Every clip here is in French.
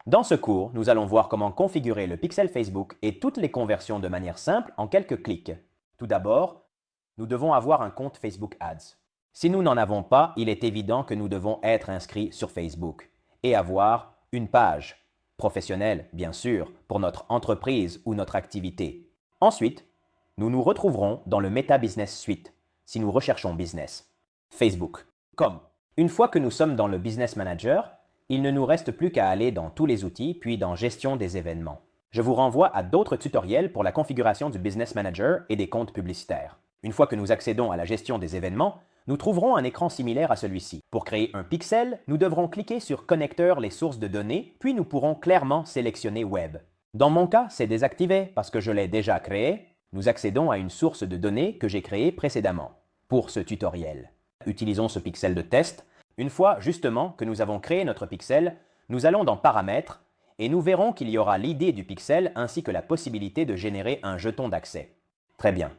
Dans ce cours, nous allons voir comment configurer le pixel Facebook et toutes les conversions de manière simple en quelques clics. Tout d'abord, nous devons avoir un compte Facebook Ads. Si nous n'en avons pas, il est évident que nous devons être inscrits sur Facebook et avoir une page professionnelle, bien sûr, pour notre entreprise ou notre activité. Ensuite, nous nous retrouverons dans le Meta Business Suite si nous recherchons business. Facebook. Comme une fois que nous sommes dans le Business Manager, il ne nous reste plus qu'à aller dans tous les outils puis dans Gestion des événements. Je vous renvoie à d'autres tutoriels pour la configuration du Business Manager et des comptes publicitaires. Une fois que nous accédons à la gestion des événements, nous trouverons un écran similaire à celui-ci. Pour créer un pixel, nous devrons cliquer sur Connecteur les sources de données, puis nous pourrons clairement sélectionner Web. Dans mon cas, c'est désactivé parce que je l'ai déjà créé. Nous accédons à une source de données que j'ai créée précédemment pour ce tutoriel. Utilisons ce pixel de test. Une fois justement que nous avons créé notre pixel, nous allons dans Paramètres et nous verrons qu'il y aura l'idée du pixel ainsi que la possibilité de générer un jeton d'accès. Très bien.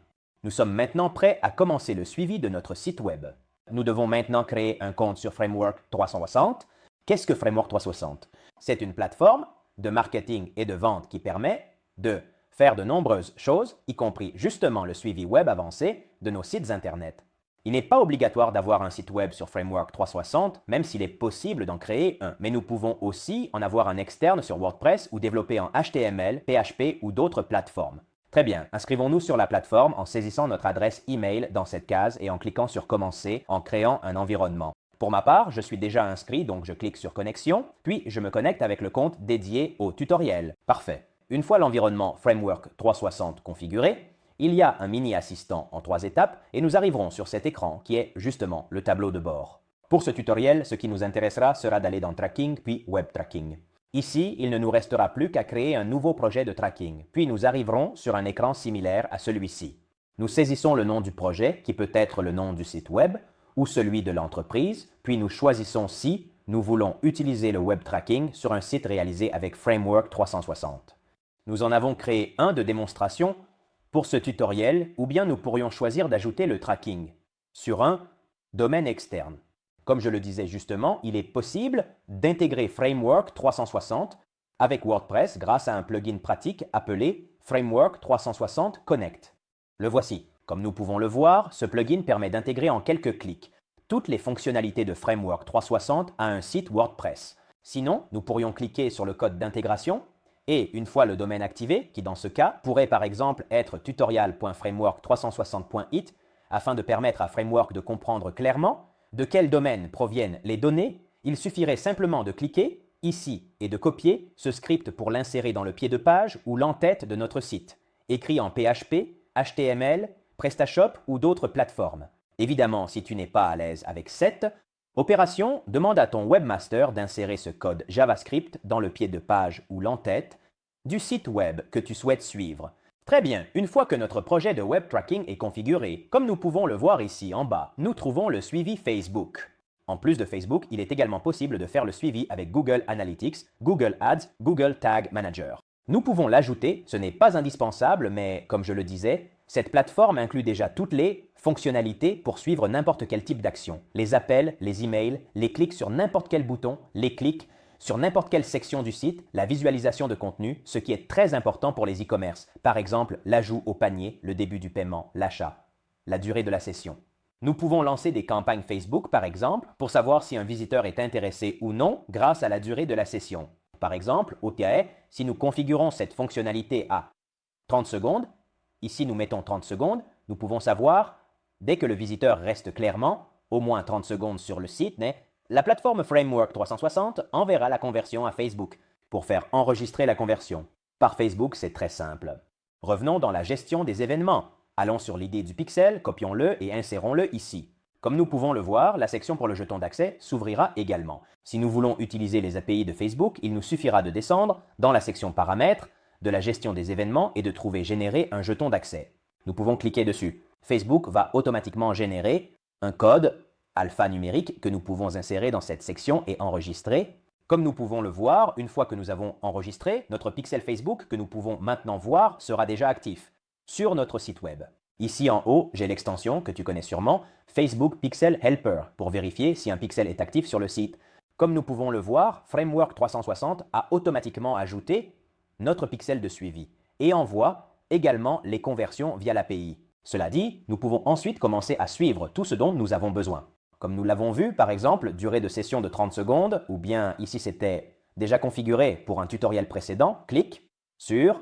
Nous sommes maintenant prêts à commencer le suivi de notre site web. Nous devons maintenant créer un compte sur Framework 360. Qu'est-ce que Framework 360? C'est une plateforme de marketing et de vente qui permet de faire de nombreuses choses, y compris justement le suivi web avancé de nos sites Internet. Il n'est pas obligatoire d'avoir un site web sur Framework 360, même s'il est possible d'en créer un. Mais nous pouvons aussi en avoir un externe sur WordPress ou développer en HTML, PHP ou d'autres plateformes. Très bien, inscrivons-nous sur la plateforme en saisissant notre adresse email dans cette case et en cliquant sur Commencer en créant un environnement. Pour ma part, je suis déjà inscrit, donc je clique sur Connexion, puis je me connecte avec le compte dédié au tutoriel. Parfait. Une fois l'environnement Framework 360 configuré, il y a un mini-assistant en 3 étapes et nous arriverons sur cet écran qui est justement le tableau de bord. Pour ce tutoriel, ce qui nous intéressera sera d'aller dans Tracking puis Web Tracking. Ici, il ne nous restera plus qu'à créer un nouveau projet de tracking, puis nous arriverons sur un écran similaire à celui-ci. Nous saisissons le nom du projet, qui peut être le nom du site web ou celui de l'entreprise, puis nous choisissons si nous voulons utiliser le web tracking sur un site réalisé avec Framework 360. Nous en avons créé un de démonstration pour ce tutoriel, ou bien nous pourrions choisir d'ajouter le tracking sur un domaine externe. Comme je le disais justement, il est possible d'intégrer Framework 360 avec WordPress grâce à un plugin pratique appelé Framework 360 Connect. Le voici. Comme nous pouvons le voir, ce plugin permet d'intégrer en quelques clics toutes les fonctionnalités de Framework 360 à un site WordPress. Sinon, nous pourrions cliquer sur le code d'intégration et une fois le domaine activé, qui dans ce cas pourrait par exemple être tutorial.framework360.it afin de permettre à Framework de comprendre clairement de quel domaine proviennent les données, il suffirait simplement de cliquer ici et de copier ce script pour l'insérer dans le pied de page ou l'entête de notre site, écrit en PHP, HTML, PrestaShop ou d'autres plateformes. Évidemment, si tu n'es pas à l'aise avec cette opération, demande à ton webmaster d'insérer ce code JavaScript dans le pied de page ou l'entête du site web que tu souhaites suivre. Très bien, une fois que notre projet de web tracking est configuré, comme nous pouvons le voir ici en bas, nous trouvons le suivi Facebook. En plus de Facebook, il est également possible de faire le suivi avec Google Analytics, Google Ads, Google Tag Manager. Nous pouvons l'ajouter, ce n'est pas indispensable, mais comme je le disais, cette plateforme inclut déjà toutes les fonctionnalités pour suivre n'importe quel type d'action. Les appels, les emails, les clics sur n'importe quel bouton, les clics sur n'importe quelle section du site, la visualisation de contenu, ce qui est très important pour les e-commerce. Par exemple, l'ajout au panier, le début du paiement, l'achat, la durée de la session. Nous pouvons lancer des campagnes Facebook, par exemple, pour savoir si un visiteur est intéressé ou non grâce à la durée de la session. Par exemple, au TAE, si nous configurons cette fonctionnalité à 30 secondes, ici nous mettons 30 secondes, nous pouvons savoir, dès que le visiteur reste clairement, au moins 30 secondes sur le site, la plateforme Framework 360 enverra la conversion à Facebook pour faire enregistrer la conversion. Par Facebook, c'est très simple. Revenons dans la gestion des événements. Allons sur l'idée du pixel, copions-le et insérons-le ici. Comme nous pouvons le voir, la section pour le jeton d'accès s'ouvrira également. Si nous voulons utiliser les API de Facebook, il nous suffira de descendre dans la section Paramètres, de la gestion des événements et de trouver Générer un jeton d'accès. Nous pouvons cliquer dessus. Facebook va automatiquement générer un code alphanumérique que nous pouvons insérer dans cette section et enregistrer. Comme nous pouvons le voir, une fois que nous avons enregistré, notre pixel Facebook que nous pouvons maintenant voir sera déjà actif sur notre site web. Ici en haut, j'ai l'extension que tu connais sûrement, Facebook Pixel Helper, pour vérifier si un pixel est actif sur le site. Comme nous pouvons le voir, Framework 360 a automatiquement ajouté notre pixel de suivi et envoie également les conversions via l'API. Cela dit, nous pouvons ensuite commencer à suivre tout ce dont nous avons besoin. Comme nous l'avons vu, par exemple, durée de session de 30 secondes, ou bien ici c'était déjà configuré pour un tutoriel précédent, clique sur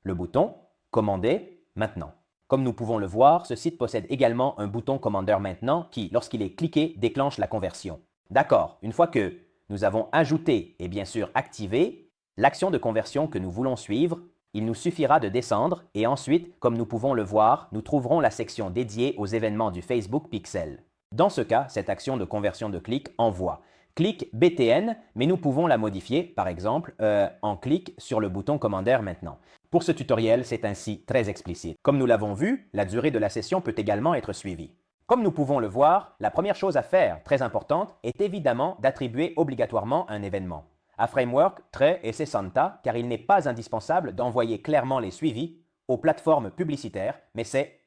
le bouton « Commander maintenant ». Comme nous pouvons le voir, ce site possède également un bouton « Commander maintenant » qui, lorsqu'il est cliqué, déclenche la conversion. D'accord, une fois que nous avons ajouté et bien sûr activé l'action de conversion que nous voulons suivre, il nous suffira de descendre et ensuite, comme nous pouvons le voir, nous trouverons la section dédiée aux événements du Facebook Pixel. Dans ce cas, cette action de conversion de clic envoie. Clic BTN, mais nous pouvons la modifier, par exemple, en clic sur le bouton Commander maintenant. Pour ce tutoriel, c'est ainsi très explicite. Comme nous l'avons vu, la durée de la session peut également être suivie. Comme nous pouvons le voir, la première chose à faire, très importante, est évidemment d'attribuer obligatoirement un événement à Framework, Tre et Sesanta, car il n'est pas indispensable d'envoyer clairement les suivis aux plateformes publicitaires, mais c'est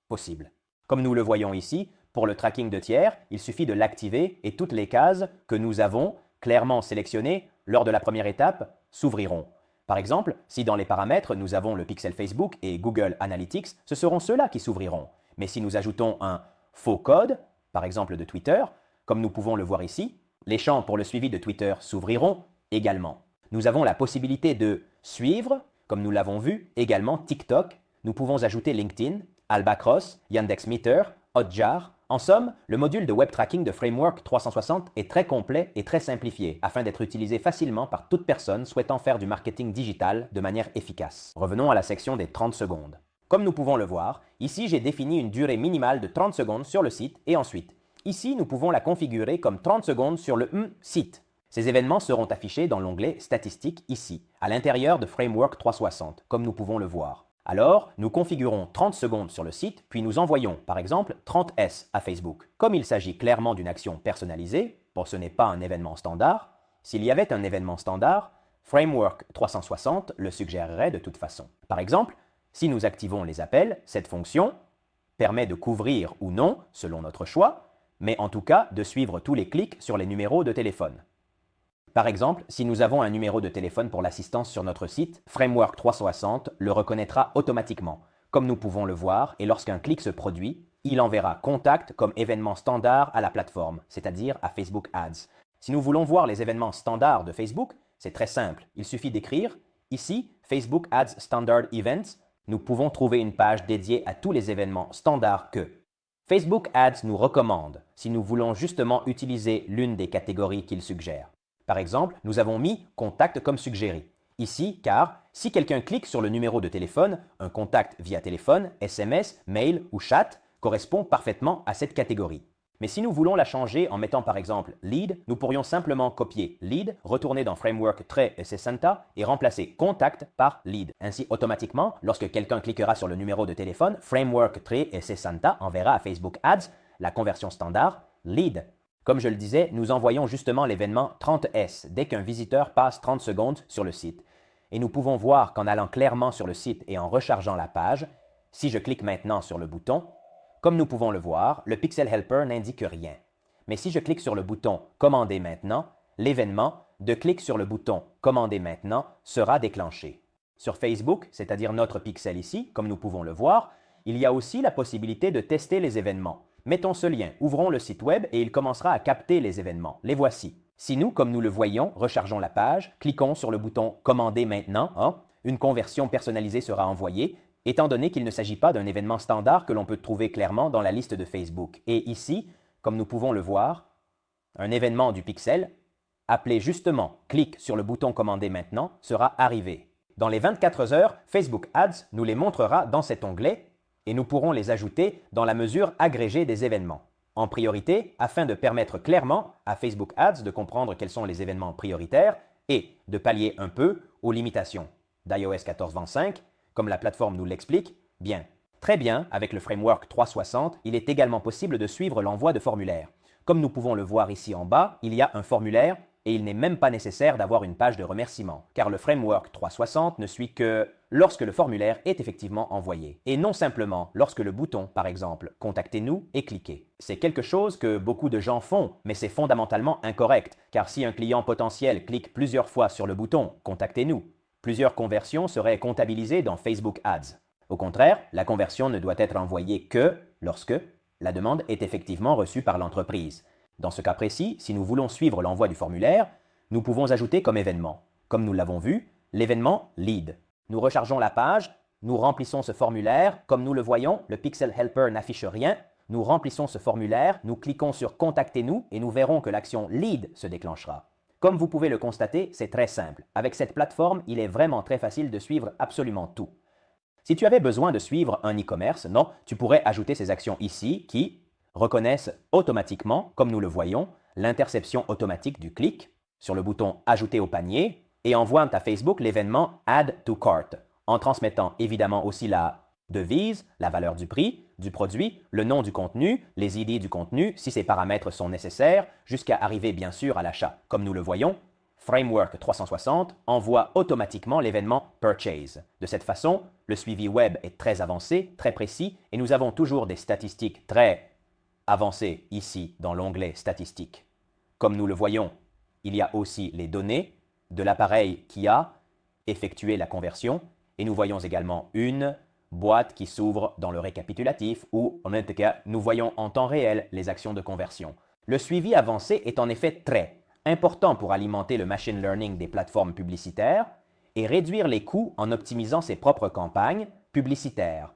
possible. Comme nous le voyons ici, pour le tracking de tiers, il suffit de l'activer et toutes les cases que nous avons clairement sélectionnées lors de la première étape s'ouvriront. Par exemple, si dans les paramètres, nous avons le pixel Facebook et Google Analytics, ce seront ceux-là qui s'ouvriront. Mais si nous ajoutons un faux code, par exemple de Twitter, comme nous pouvons le voir ici, les champs pour le suivi de Twitter s'ouvriront également. Nous avons la possibilité de suivre, comme nous l'avons vu, également TikTok. Nous pouvons ajouter LinkedIn, Albacross, Yandex.Meter, Hotjar. En somme, le module de web tracking de Framework 360 est très complet et très simplifié afin d'être utilisé facilement par toute personne souhaitant faire du marketing digital de manière efficace. Revenons à la section des 30 secondes. Comme nous pouvons le voir, ici j'ai défini une durée minimale de 30 secondes sur le site et ensuite, ici nous pouvons la configurer comme 30 secondes sur le site. Ces événements seront affichés dans l'onglet Statistiques ici, à l'intérieur de Framework 360, comme nous pouvons le voir. Alors, nous configurons 30 secondes sur le site, puis nous envoyons, par exemple, 30S à Facebook. Comme il s'agit clairement d'une action personnalisée, ce n'est pas un événement standard, s'il y avait un événement standard, Framework 360 le suggérerait de toute façon. Par exemple, si nous activons les appels, cette fonction permet de couvrir ou non, selon notre choix, mais en tout cas de suivre tous les clics sur les numéros de téléphone. Par exemple, si nous avons un numéro de téléphone pour l'assistance sur notre site, Framework 360 le reconnaîtra automatiquement, comme nous pouvons le voir, et lorsqu'un clic se produit, il enverra Contact comme événement standard à la plateforme, c'est-à-dire à Facebook Ads. Si nous voulons voir les événements standards de Facebook, c'est très simple. Il suffit d'écrire ici Facebook Ads Standard Events. Nous pouvons trouver une page dédiée à tous les événements standards que Facebook Ads nous recommande si nous voulons justement utiliser l'une des catégories qu'il suggère. Par exemple, nous avons mis « Contact » comme suggéré. Ici, car si quelqu'un clique sur le numéro de téléphone, un contact via téléphone, SMS, mail ou chat correspond parfaitement à cette catégorie. Mais si nous voulons la changer en mettant par exemple « Lead », nous pourrions simplement copier « Lead », retourner dans Framework Tre et Sesanta et remplacer « Contact » par « Lead ». Ainsi, automatiquement, lorsque quelqu'un cliquera sur le numéro de téléphone, Framework Tre et Sesanta enverra à Facebook Ads la conversion standard « Lead ». Comme je le disais, nous envoyons justement l'événement 30S dès qu'un visiteur passe 30 secondes sur le site. Et nous pouvons voir qu'en allant clairement sur le site et en rechargeant la page, si je clique maintenant sur le bouton, comme nous pouvons le voir, le Pixel Helper n'indique rien. Mais si je clique sur le bouton « Commander maintenant », l'événement de clic sur le bouton « Commander maintenant » sera déclenché. Sur Facebook, c'est-à-dire notre pixel ici, comme nous pouvons le voir, il y a aussi la possibilité de tester les événements. Mettons ce lien, ouvrons le site web et il commencera à capter les événements. Les voici. Si nous, comme nous le voyons, rechargeons la page, cliquons sur le bouton « Commander maintenant », une conversion personnalisée sera envoyée, étant donné qu'il ne s'agit pas d'un événement standard que l'on peut trouver clairement dans la liste de Facebook. Et ici, comme nous pouvons le voir, un événement du pixel, appelé justement « Clique sur le bouton « Commander maintenant » sera arrivé. Dans les 24 heures, Facebook Ads nous les montrera dans cet onglet et nous pourrons les ajouter dans la mesure agrégée des événements. En priorité, afin de permettre clairement à Facebook Ads de comprendre quels sont les événements prioritaires et de pallier un peu aux limitations d'iOS 14.25, comme la plateforme nous l'explique, bien. Très bien, avec le Framework 360, il est également possible de suivre l'envoi de formulaires. Comme nous pouvons le voir ici en bas, il y a un formulaire et il n'est même pas nécessaire d'avoir une page de remerciement, car le framework 360 ne suit que lorsque le formulaire est effectivement envoyé, et non simplement lorsque le bouton, par exemple, Contactez-nous est cliqué. C'est quelque chose que beaucoup de gens font, mais c'est fondamentalement incorrect, car si un client potentiel clique plusieurs fois sur le bouton Contactez-nous, plusieurs conversions seraient comptabilisées dans Facebook Ads. Au contraire, la conversion ne doit être envoyée que lorsque la demande est effectivement reçue par l'entreprise. Dans ce cas précis, si nous voulons suivre l'envoi du formulaire, nous pouvons ajouter comme événement, comme nous l'avons vu, l'événement Lead. Nous rechargeons la page, nous remplissons ce formulaire, comme nous le voyons, le Pixel Helper n'affiche rien, nous remplissons ce formulaire, nous cliquons sur Contactez-nous et nous verrons que l'action Lead se déclenchera. Comme vous pouvez le constater, c'est très simple. Avec cette plateforme, il est vraiment très facile de suivre absolument tout. Si tu avais besoin de suivre un e-commerce, non, tu pourrais ajouter ces actions ici qui reconnaissent automatiquement, comme nous le voyons, l'interception automatique du clic sur le bouton Ajouter au panier et envoient à Facebook l'événement Add to Cart, en transmettant évidemment aussi la devise, la valeur du prix, du produit, le nom du contenu, les idées du contenu, si ces paramètres sont nécessaires, jusqu'à arriver bien sûr à l'achat. Comme nous le voyons, Framework 360 envoie automatiquement l'événement Purchase. De cette façon, le suivi web est très avancé, très précis, et nous avons toujours des statistiques très avancées ici dans l'onglet Statistiques. Comme nous le voyons, il y a aussi les données de l'appareil qui a effectué la conversion, et nous voyons également une boîte qui s'ouvre dans le récapitulatif où, en tout cas, nous voyons en temps réel les actions de conversion. Le suivi avancé est en effet très important pour alimenter le machine learning des plateformes publicitaires et réduire les coûts en optimisant ses propres campagnes publicitaires.